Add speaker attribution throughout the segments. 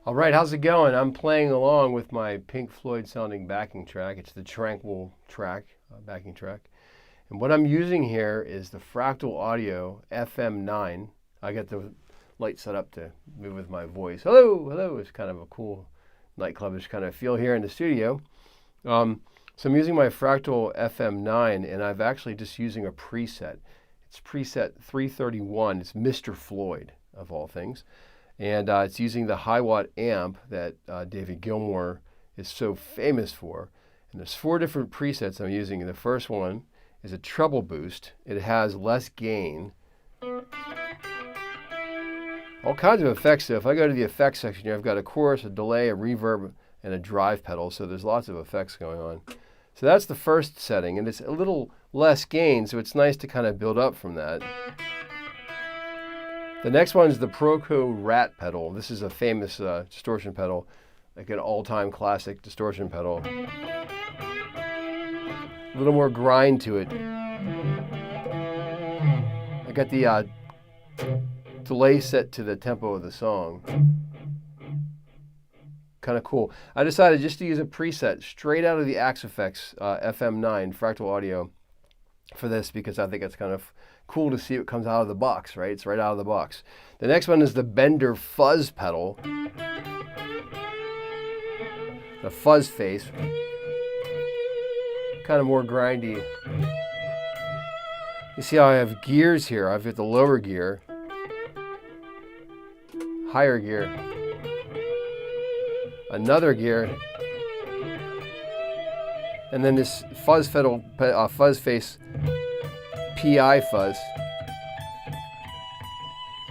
Speaker 1: All right, how's it going? I'm playing along with my Pink Floyd sounding backing track. It's the Tranquil track, backing track. And what I'm using here is the Fractal Audio FM9. I got the light set up to move with my voice. Hello, hello. It's kind of a cool nightclubish kind of feel here in the studio. So I'm using my Fractal FM9, and I'm actually just using a preset. It's preset 331. It's Mr. Floyd, of all things. And it's using the high watt amp that David Gilmour is so famous for. And there's 4 different presets I'm using. And the first one is a treble boost. It has less gain. All kinds of effects. So if I go to the effects section here, I've got a chorus, a delay, a reverb, and a drive pedal. So there's lots of effects going on. So that's the first setting. And it's a little less gain, so it's nice to kind of build up from that. The next one is the Proco Rat pedal. This is a famous distortion pedal, like an all-time classic distortion pedal. A little more grind to it. I got the delay set to the tempo of the song. Kind of cool. I decided just to use a preset straight out of the Axe Effects FM9 Fractal Audio for this because I think it's kind of cool to see what comes out of the box, right? It's right out of the box. The next one is the Bender Fuzz pedal. The fuzz face. Kind of more grindy. You see how I have gears here. I've got the lower gear, higher gear, another gear, and then this fuzz face PI fuzz.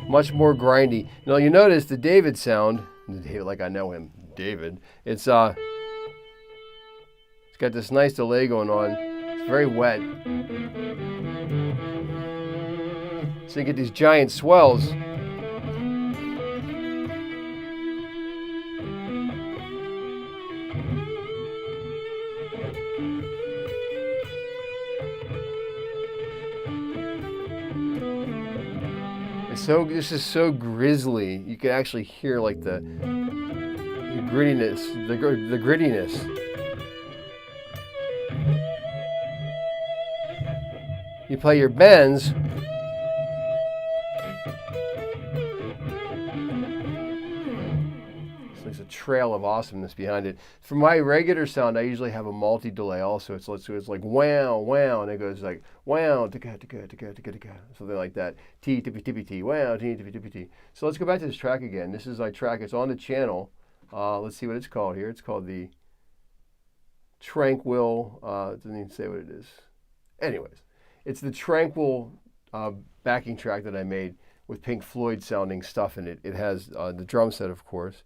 Speaker 1: Much more grindy. Now you notice the David sound, like I know him, David. It's got this nice delay going on. It's very wet. So you get these giant swells. This is so grisly. You can actually hear like the grittiness, the grittiness. You play your bends. There's a trail of awesomeness behind it. For my regular sound, I usually have a multi-delay also. It's like wow, wow, and it goes like wow, something like that. T, tippy, tippy, T, wow, T, tippy, tippy, T. So let's go back to this track again. This is my track. It's on the channel. Let's see what it's called here. It's called the Tranquil. It doesn't even say what it is. Anyways, it's the Tranquil backing track that I made with Pink Floyd sounding stuff in it. It has the drum set, of course,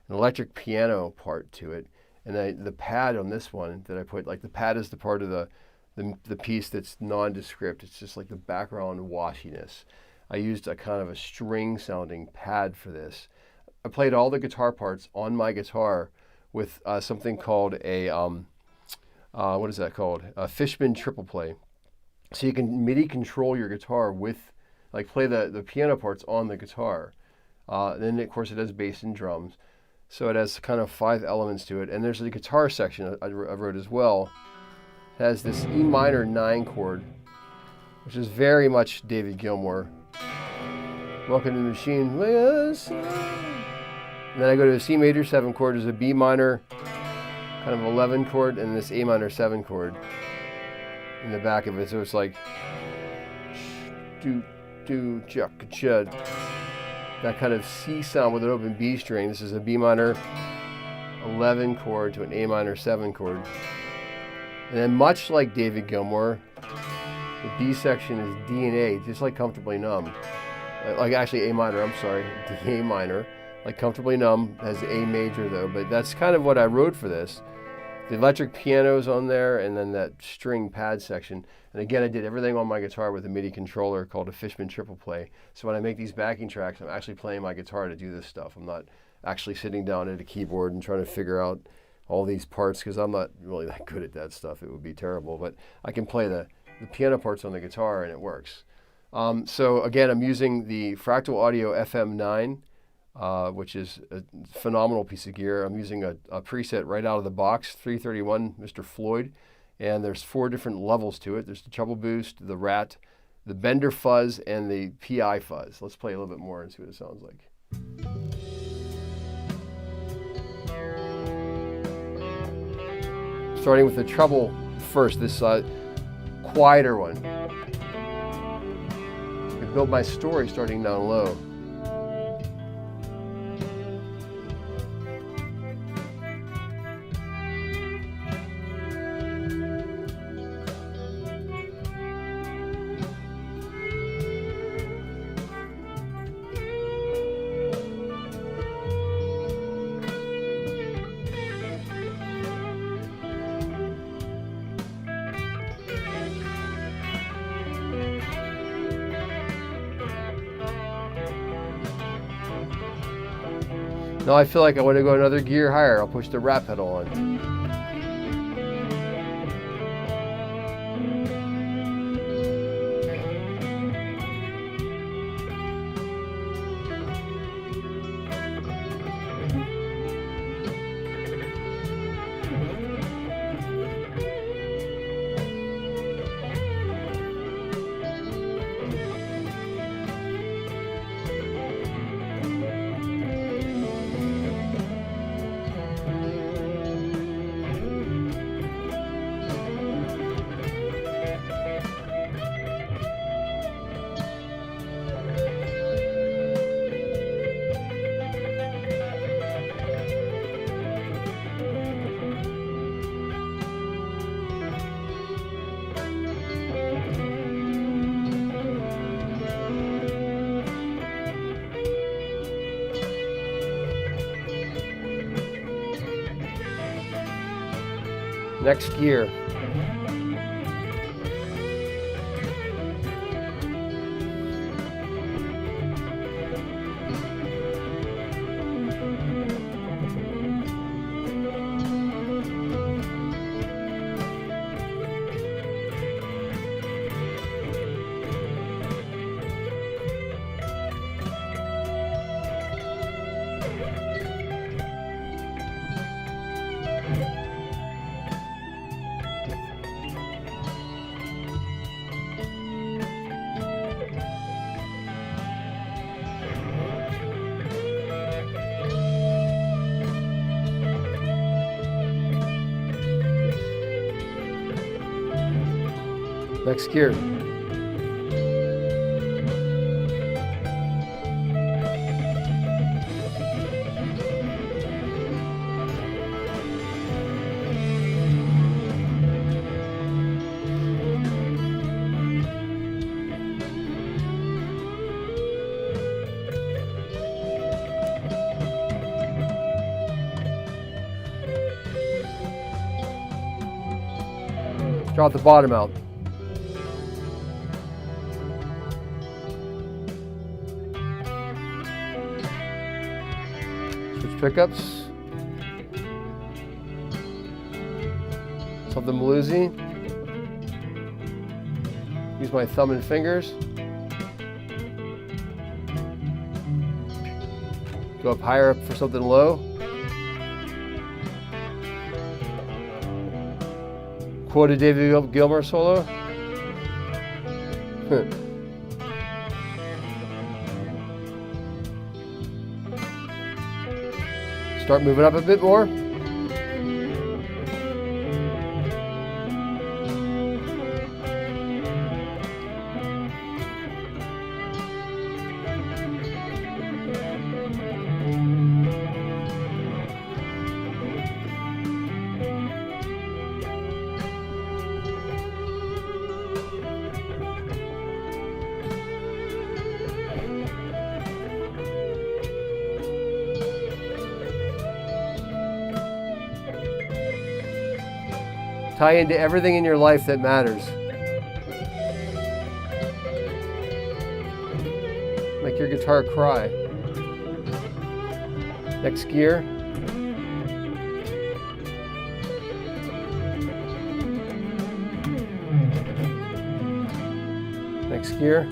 Speaker 1: an electric piano part to it, and the pad on this one that I put, like the pad is the part of the piece that's nondescript. It's just like the background washiness. I used a kind of a string sounding pad for this. I played all the guitar parts on my guitar with something called a, what is that called? A Fishman triple play. So you can MIDI control your guitar with, like play the piano parts on the guitar. Then of course it has bass and drums. So it has kind of 5 elements to it. And there's a guitar section I wrote as well. It has this E minor 9 chord, which is very much David Gilmour. Welcome to the Machine. And then I go to the C major 7 chord. There's a B minor kind of 11 chord and this A minor 7 chord in the back of it. So it's like do do chuck chud. That kind of C sound with an open B string. This is a B minor 11 chord to an A minor 7 chord. And then much like David Gilmour, the B section is D and A, just like Comfortably Numb. Like actually A minor, I'm sorry, D A minor. Like Comfortably Numb has A major though, but that's kind of what I wrote for this. The electric piano's on there and then that string pad section. And again, I did everything on my guitar with a MIDI controller called a Fishman triple play. So when I make these backing tracks, I'm actually playing my guitar to do this stuff. I'm not actually sitting down at a keyboard and trying to figure out all these parts because I'm not really that good at that stuff. It would be terrible, but I can play the piano parts on the guitar and it works. So again, I'm using the Fractal Audio FM9, which is a phenomenal piece of gear. I'm using a preset right out of the box, 331 Mr. Floyd, and there's 4 different levels to it. There's the treble boost, the rat, the bender fuzz, and the PI fuzz. Let's play a little bit more and see what it sounds like. Starting with the treble first, this quieter one. I built my story starting down low. Now I feel like I want to go another gear higher. I'll push the rat pedal on. Next gear. Next gear. Drop the bottom out. Pickups, something bluesy. Use my thumb and fingers. Go up higher for something low. Quote a David Gilmour solo. Start moving up a bit more. tie into everything in your life that matters. Make your guitar cry. Next gear. Next gear.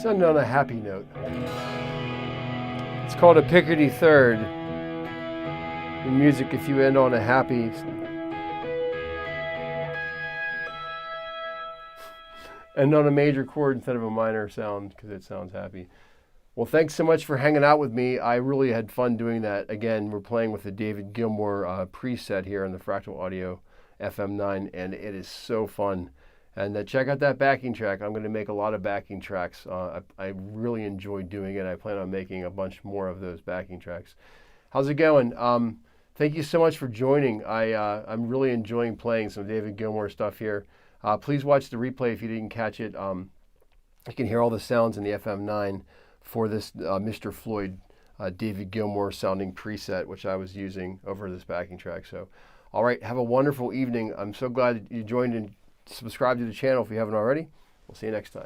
Speaker 1: Let's end on a happy note. It's called a Picardy third. In music, if you end on a happy, end on a major chord instead of a minor sound because it sounds happy. Well, thanks so much for hanging out with me. I really had fun doing that. Again, we're playing with the David Gilmour preset here on the Fractal Audio FM9, and it is so fun. And check out that backing track. I'm going to make a lot of backing tracks. I really enjoy doing it. I plan on making a bunch more of those backing tracks. How's it going? Thank you so much for joining. I'm really enjoying playing some David Gilmour stuff here. Please watch the replay if you didn't catch it. You can hear all the sounds in the FM9 for this Mr. Floyd David Gilmour sounding preset, which I was using over this backing track. So, all right, have a wonderful evening. I'm so glad you joined and subscribe to the channel if you haven't already. We'll see you next time.